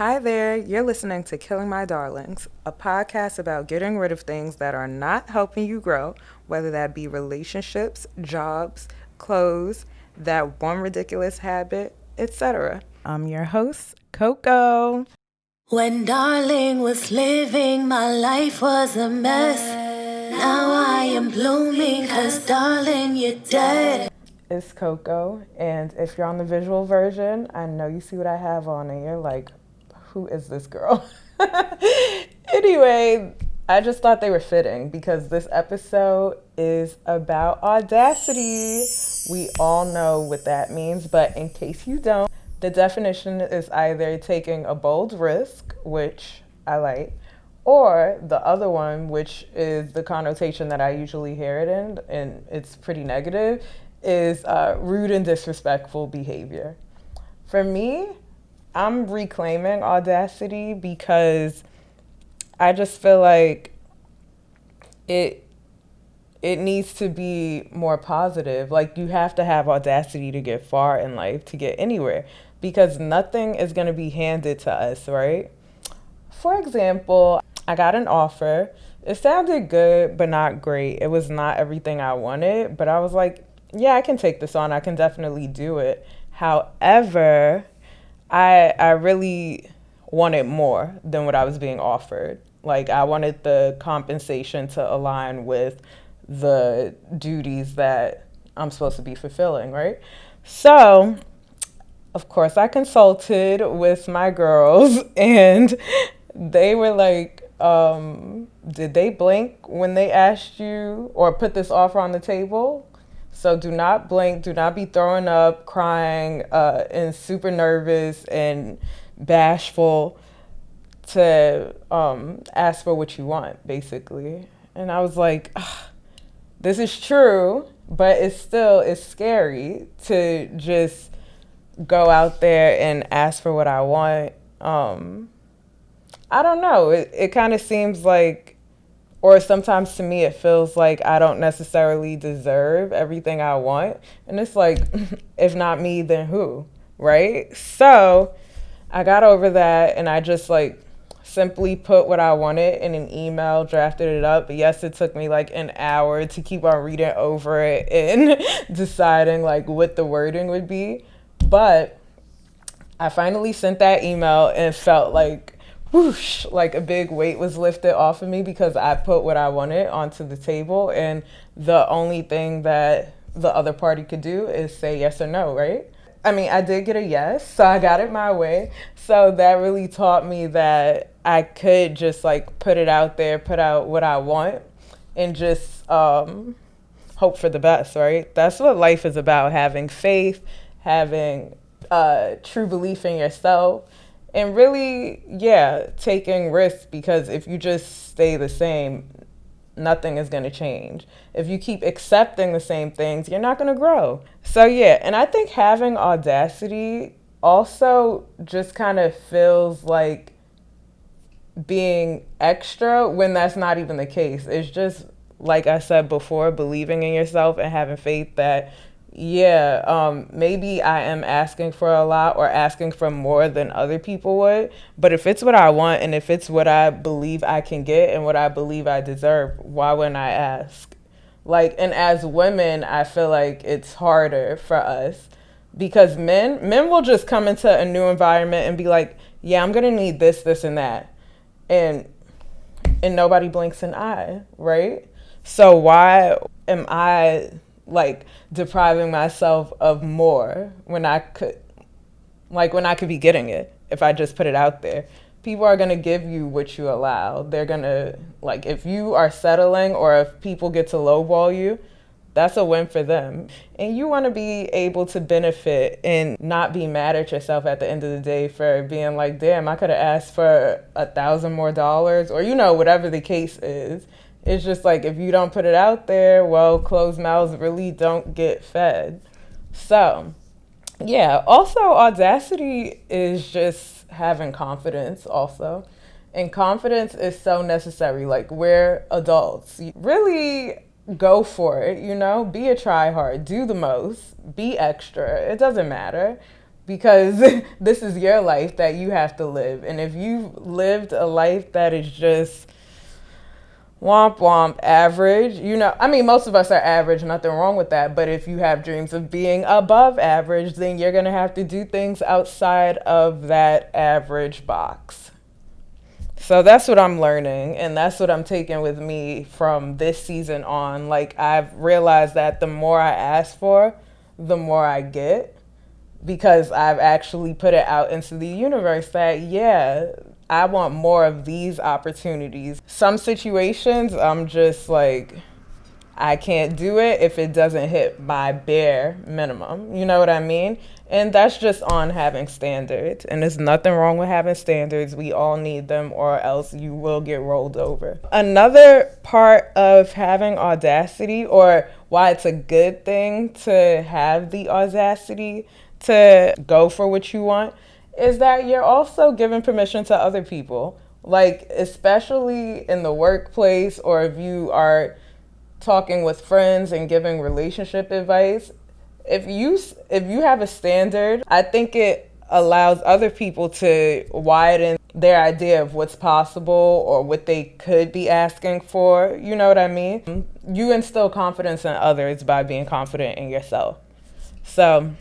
Hi there, you're listening to Killing My Darlings, a podcast about getting rid of things that are not helping you grow, whether that be relationships, jobs, clothes, that one ridiculous habit, etc. I'm your host, Coco. When darling was living, my life was a mess. Now I am blooming, cause darling, you're dead. It's Coco, and if you're on the visual version, I know you see what I have on, and you're like, who is this girl? Anyway, I just thought they were fitting because this episode is about audacity. We all know what that means, but in case you don't, the definition is either taking a bold risk, which I like, or the other one, which is the connotation that I usually hear it in, and it's pretty negative, is rude and disrespectful behavior. For me, I'm reclaiming audacity because I just feel like it it needs to be more positive. Like you have to have audacity to get far in life, to get anywhere, because nothing is going to be handed to us, right? For example, I got an offer. It sounded good, but not great. It was not everything I wanted, but I was like, yeah, I can take this on. I can definitely do it. However, I really wanted more than what I was being offered. Like I wanted the compensation to align with the duties that I'm supposed to be fulfilling, right? So, of course, I consulted with my girls and they were like, did they blink when they asked you or put this offer on the table? So do not blink, do not be throwing up, crying, and super nervous and bashful to ask for what you want, basically. And I was like, this is true, but it's scary to just go out there and ask for what I want. I don't know. It kind of seems like, or sometimes to me, it feels like I don't necessarily deserve everything I want. And it's like, if not me, then who? Right? So I got over that and I just like simply put what I wanted in an email, drafted it up. But yes, it took me like an hour to keep on reading over it and deciding like what the wording would be. But I finally sent that email and felt like whoosh, like a big weight was lifted off of me because I put what I wanted onto the table, and the only thing that the other party could do is say yes or no, right? I mean, I did get a yes, so I got it my way. So that really taught me that I could just like put it out there, put out what I want, and just hope for the best, right? That's what life is about, having faith, having true belief in yourself, and really, yeah, taking risks, because if you just stay the same, nothing is going to change. If you keep accepting the same things, you're not going to grow. So, yeah, and I think having audacity also just kind of feels like being extra when that's not even the case. It's just, like I said before, believing in yourself and having faith that, yeah, maybe I am asking for a lot or asking for more than other people would. But if it's what I want and if it's what I believe I can get and what I believe I deserve, why wouldn't I ask? Like, and as women, I feel like it's harder for us because men will just come into a new environment and be like, yeah, I'm gonna need this, this, and that, and nobody blinks an eye, right? So why am I like depriving myself of more when I could be getting it if I just put it out there? People are going to give you what you allow. They're going to, like, if you are settling or if people get to lowball you, that's a win for them. And you want to be able to benefit and not be mad at yourself at the end of the day for being like, damn, I could have asked for $1,000 more, or, whatever the case is. It's just like, if you don't put it out there, well, closed mouths really don't get fed. So, yeah, also audacity is just having confidence also. And confidence is so necessary. Like, we're adults. Really go for it, be a try hard, do the most, be extra. It doesn't matter because this is your life that you have to live. And if you've lived a life that is just womp womp average, I mean, most of us are average, nothing wrong with that. But if you have dreams of being above average, then you're going to have to do things outside of that average box. So that's what I'm learning, and that's what I'm taking with me from this season on. Like, I've realized that the more I ask for, the more I get, because I've actually put it out into the universe that, yeah, I want more of these opportunities. Some situations, I'm just like, I can't do it if it doesn't hit my bare minimum. You know what I mean? And that's just on having standards. And there's nothing wrong with having standards. We all need them, or else you will get rolled over. Another part of having audacity, or why it's a good thing to have the audacity to go for what you want, is that you're also giving permission to other people. Like, especially in the workplace, or if you are talking with friends and giving relationship advice, if you have a standard, I think it allows other people to widen their idea of what's possible or what they could be asking for. You know what I mean? You instill confidence in others by being confident in yourself. So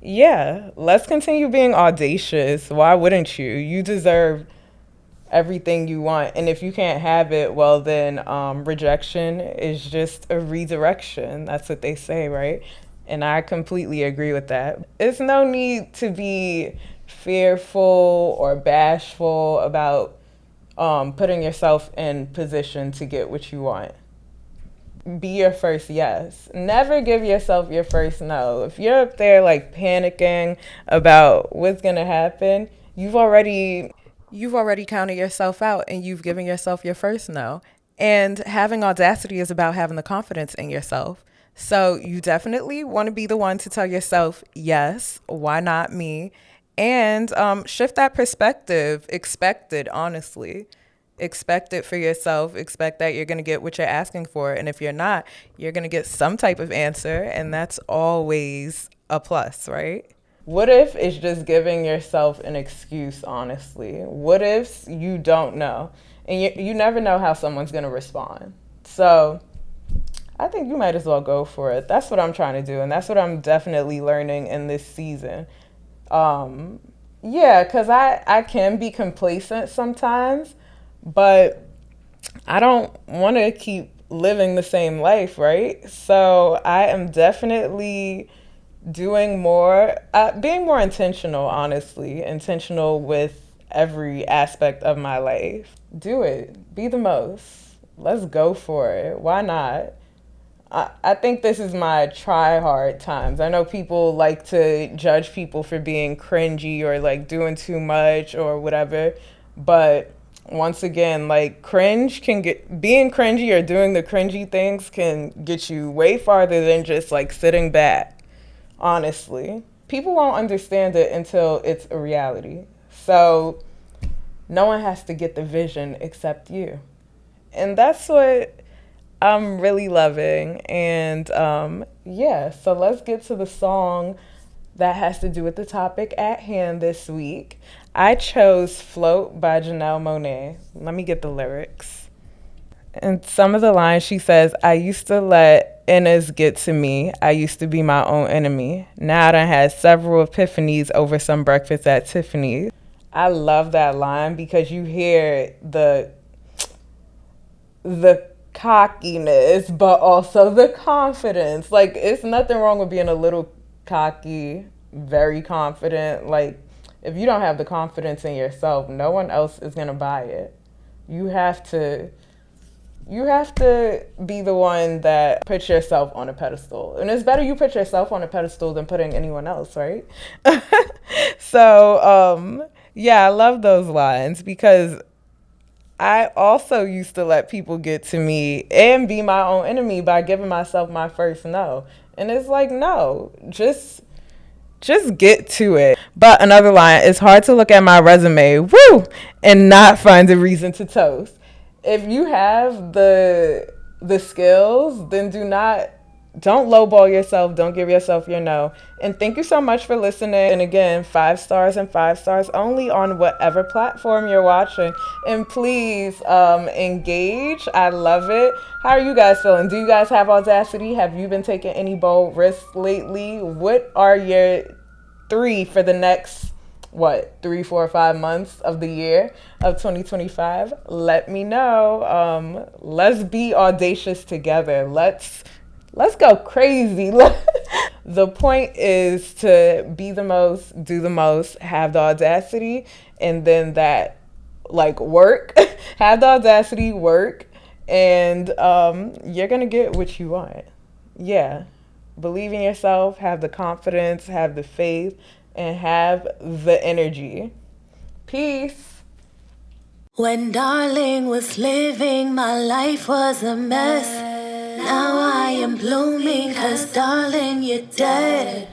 yeah, let's continue being audacious. Why wouldn't you? You deserve everything you want. And if you can't have it, well, then rejection is just a redirection. That's what they say, right? And I completely agree with that. It's no need to be fearful or bashful about putting yourself in position to get what you want. Be your first yes. Never give yourself your first no. If you're up there like panicking about what's gonna happen, you've already counted yourself out, and you've given yourself your first no. And having audacity is about having the confidence in yourself. So you definitely want to be the one to tell yourself, yes, why not me? And shift that perspective. Expect it, honestly. Expect it for yourself. Expect that you're going to get what you're asking for. And if you're not, you're going to get some type of answer. And that's always a plus, right? What if it's just giving yourself an excuse, honestly? What if you don't know? And you never know how someone's going to respond. So I think you might as well go for it. That's what I'm trying to do. And that's what I'm definitely learning in this season. Yeah, because I can be complacent sometimes, but I don't want to keep living the same life, right? So I am definitely doing more, being more intentional, honestly, intentional with every aspect of my life. Do it. Be the most. Let's go for it. Why not? I think this is my try hard times. I know people like to judge people for being cringy or like doing too much or whatever, but once again, like being cringy or doing the cringy things can get you way farther than just like sitting back. Honestly, people won't understand it until it's a reality. So no one has to get the vision except you. And that's what I'm really loving. And yeah, so let's get to the song that has to do with the topic at hand this week. I chose Float by Janelle Monáe. Let me get the lyrics. And some of the lines, she says, I used to let innas get to me. I used to be my own enemy. Now I done had several epiphanies over some breakfast at Tiffany's. I love that line because you hear the cockiness, but also the confidence. Like, it's nothing wrong with being a little cocky, very confident. Like, if you don't have the confidence in yourself, no one else is going to buy it. You have to be the one that puts yourself on a pedestal. And it's better you put yourself on a pedestal than putting anyone else, right? So, yeah, I love those lines because I also used to let people get to me and be my own enemy by giving myself my first no. And it's like, no, just get to it. But another line, it's hard to look at my resume, and not find a reason to toast. If you have the skills, then do not don't lowball yourself. Don't give yourself your no. And thank you so much for listening. And again, 5 stars and 5 stars only on whatever platform you're watching. And please engage. I love it. How are you guys feeling? Do you guys have Audacity? Have you been taking any bold risks lately? What are your three for the next, what, 3, 4, 5 months of the year of 2025? Let me know. Let's be audacious together. Let's go crazy. The point is to be the most, do the most, have the audacity, and then that, like, work. Have the audacity, work, and you're gonna get what you want. Yeah. Believe in yourself, have the confidence, have the faith, and have the energy. Peace. When darling was living, my life was a mess. Now I am blooming, cause darling, you're dead.